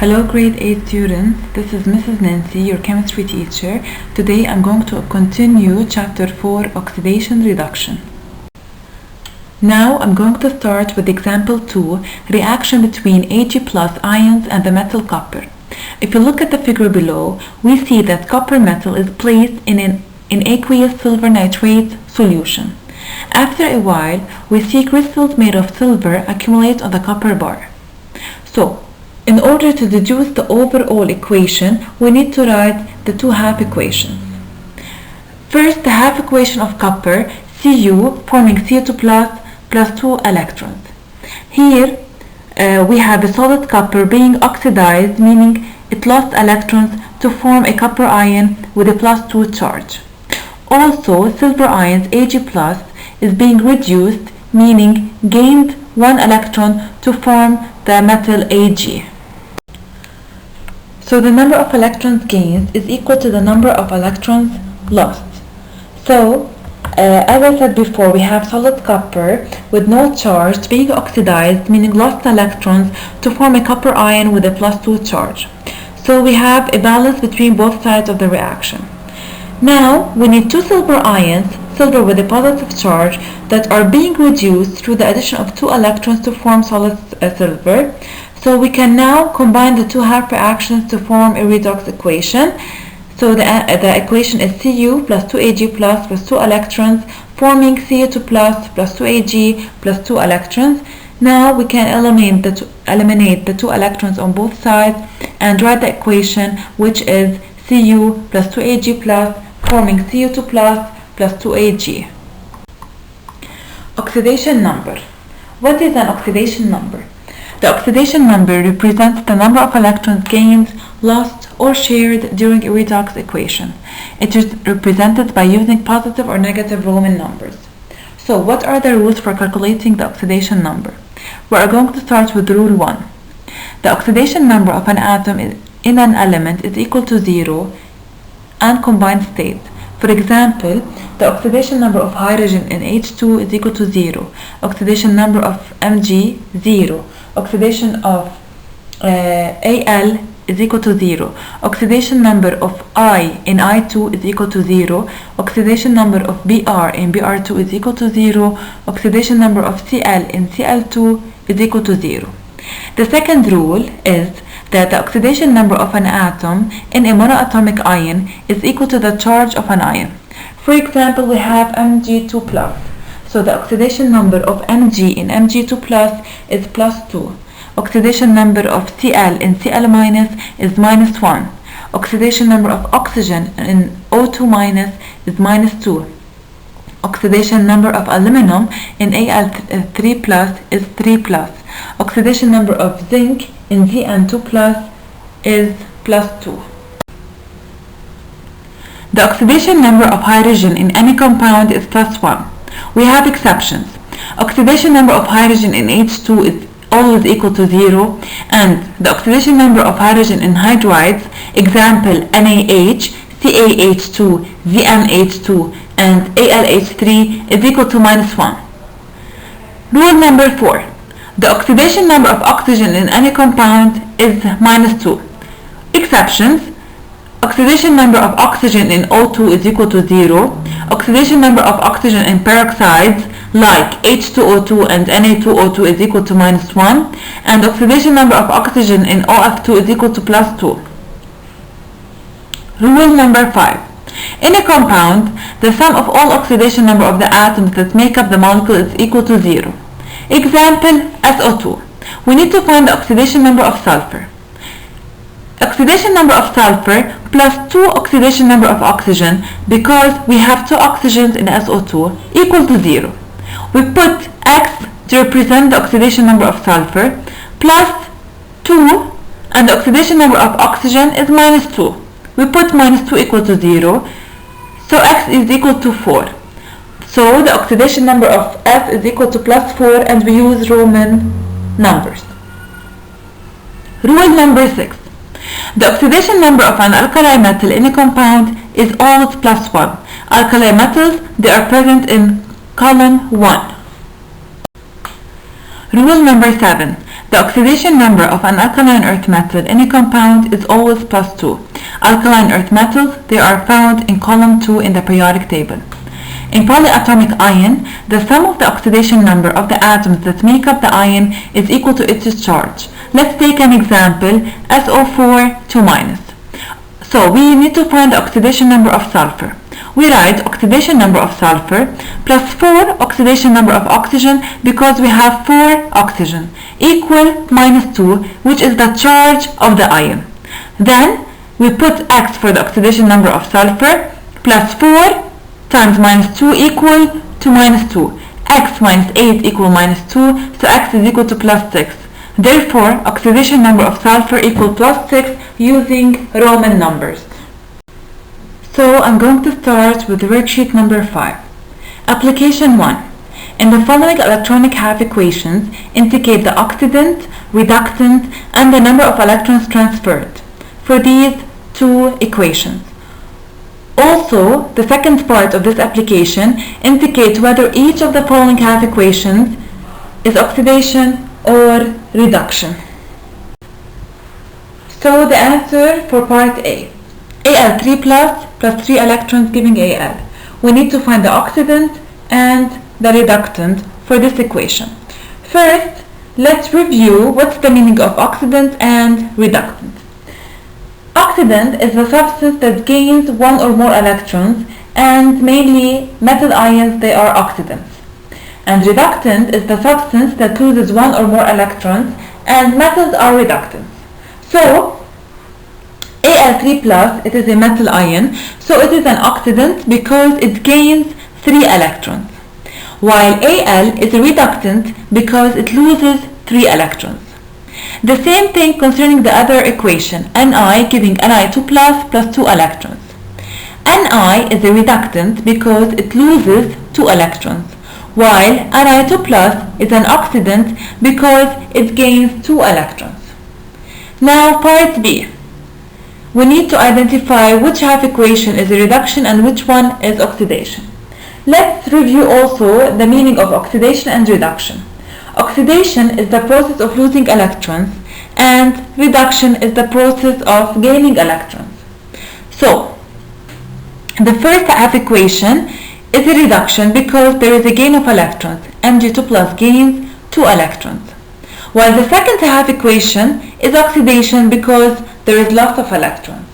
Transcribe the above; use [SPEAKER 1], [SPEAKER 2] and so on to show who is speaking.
[SPEAKER 1] Hello grade 8 students, this is Mrs. Nancy, your chemistry teacher. Today I'm going to continue chapter 4, oxidation reduction. Now I'm going to start with example 2, reaction between Ag+ ions and the metal copper. If you look at the figure below, we see that copper metal is placed in an aqueous silver nitrate solution. After a while, we see crystals made of silver accumulate on the copper bar. So, in order to deduce the overall equation, we need to write the two half equations. First, the half equation of copper, Cu forming Cu2 plus 2 electrons. Here we have a solid copper being oxidized, meaning it lost electrons to form a copper ion with a +2 charge. Also, silver ions Ag+ is being reduced, meaning gained 1 electron to form the metal Ag. So the number of electrons gained is equal to the number of electrons lost. So, as I said before, we have solid copper with no charge being oxidized, meaning lost electrons to form a copper ion with a +2 charge. So we have a balance between both sides of the reaction. Now we need two silver ions, silver with a positive charge, that are being reduced through the addition of 2 electrons to form solid silver. So we can now combine the two half reactions to form a redox equation. So the equation is Cu plus 2Ag plus 2 electrons forming Cu2 plus 2Ag plus 2 electrons. Now we can eliminate the 2 electrons on both sides and write the equation, which is Cu plus 2Ag plus forming Cu2 plus 2Ag. Oxidation number. What is an oxidation number? The oxidation number represents the number of electrons gained, lost, or shared during a redox equation. It is represented by using positive or negative Roman numbers. So, what are the rules for calculating the oxidation number? We are going to start with rule 1. The oxidation number of an atom in an element is equal to 0 and combined state. For example, the oxidation number of hydrogen in H2 is equal to 0. Oxidation number of Mg, 0. Oxidation of Al is equal to 0. Oxidation number of I in I2 is equal to 0. Oxidation number of Br in Br2 is equal to 0. Oxidation number of Cl in Cl2 is equal to 0. The second rule is that the oxidation number of an atom in a monoatomic ion is equal to the charge of an ion. For example, we have Mg2+. So the oxidation number of Mg in Mg2+ is +2. Oxidation number of Cl in Cl- is -1. Oxidation number of oxygen in O2- is -2. Oxidation number of aluminum in Al3+ is 3+. Oxidation number of zinc in Zn2+ is +2. The oxidation number of hydrogen in any compound is +1. We have exceptions. Oxidation number of hydrogen in H2 is always equal to 0, and the oxidation number of hydrogen in hydrides, example NaH, CaH2, ZnH2, and AlH3, is equal to -1. Rule number 4. The oxidation number of oxygen in any compound is -2. Exceptions. Oxidation number of oxygen in O2 is equal to 0. Oxidation number of oxygen in peroxides like H2O2 and Na2O2 is equal to -1. And oxidation number of oxygen in OF2 is equal to +2. Rule number 5. In a compound, the sum of all oxidation number of the atoms that make up the molecule is equal to 0. Example, SO2. We need to find the oxidation number of sulfur. Oxidation number of sulfur plus 2 oxidation number of oxygen, because we have 2 oxygens in SO2, equal to 0. We put X to represent the oxidation number of sulfur, plus 2, and the oxidation number of oxygen is -2. We put -2 equal to 0, so X is equal to 4. So the oxidation number of F is equal to +4, and we use Roman numbers. Rule number 6. The oxidation number of an alkali metal in a compound is always +1. Alkali metals, they are present in column 1. Rule number 7. The oxidation number of an alkaline earth metal in a compound is always plus 2. Alkaline earth metals, they are found in column 2 in the periodic table. In polyatomic ion, the sum of the oxidation number of the atoms that make up the ion is equal to its charge. Let's take an example, SO4 2-. So we need to find the oxidation number of sulfur. We write oxidation number of sulfur plus 4 oxidation number of oxygen, because we have 4 oxygen, equal minus 2, which is the charge of the ion. Then we put X for the oxidation number of sulfur, plus 4 times minus 2 equal to minus 2. X minus 8 equal minus 2, so X is equal to plus 6. Therefore, oxidation number of sulfur equal plus 6 using Roman numbers. So I'm going to start with worksheet number 5. Application 1. In the following electronic half equations, indicate the oxidant, reductant, and the number of electrons transferred for these two equations. Also, the second part of this application indicates whether each of the following half equations is oxidation or reduction. So the answer for part A. Al3 plus 3 electrons giving Al. We need to find the oxidant and the reductant for this equation. First, let's review what's the meaning of oxidant and reductant. Oxidant is the substance that gains one or more electrons, and mainly metal ions, they are oxidants. And reductant is the substance that loses one or more electrons, and metals are reductants. So Al3+, it is a metal ion, so it is an oxidant because it gains 3 electrons, while Al is a reductant because it loses 3 electrons. The same thing concerning the other equation, Ni giving Ni2+ plus 2 electrons. Ni is a reductant because it loses 2 electrons, while Ni2+ is an oxidant because it gains 2 electrons. Now part B. We need to identify which half equation is a reduction and which one is oxidation. Let's review also the meaning of oxidation and reduction. Oxidation is the process of losing electrons, and reduction is the process of gaining electrons. So, the first half equation is a reduction because there is a gain of electrons. Mg2+ gains 2 electrons. While the second half equation is oxidation because there is loss of electrons.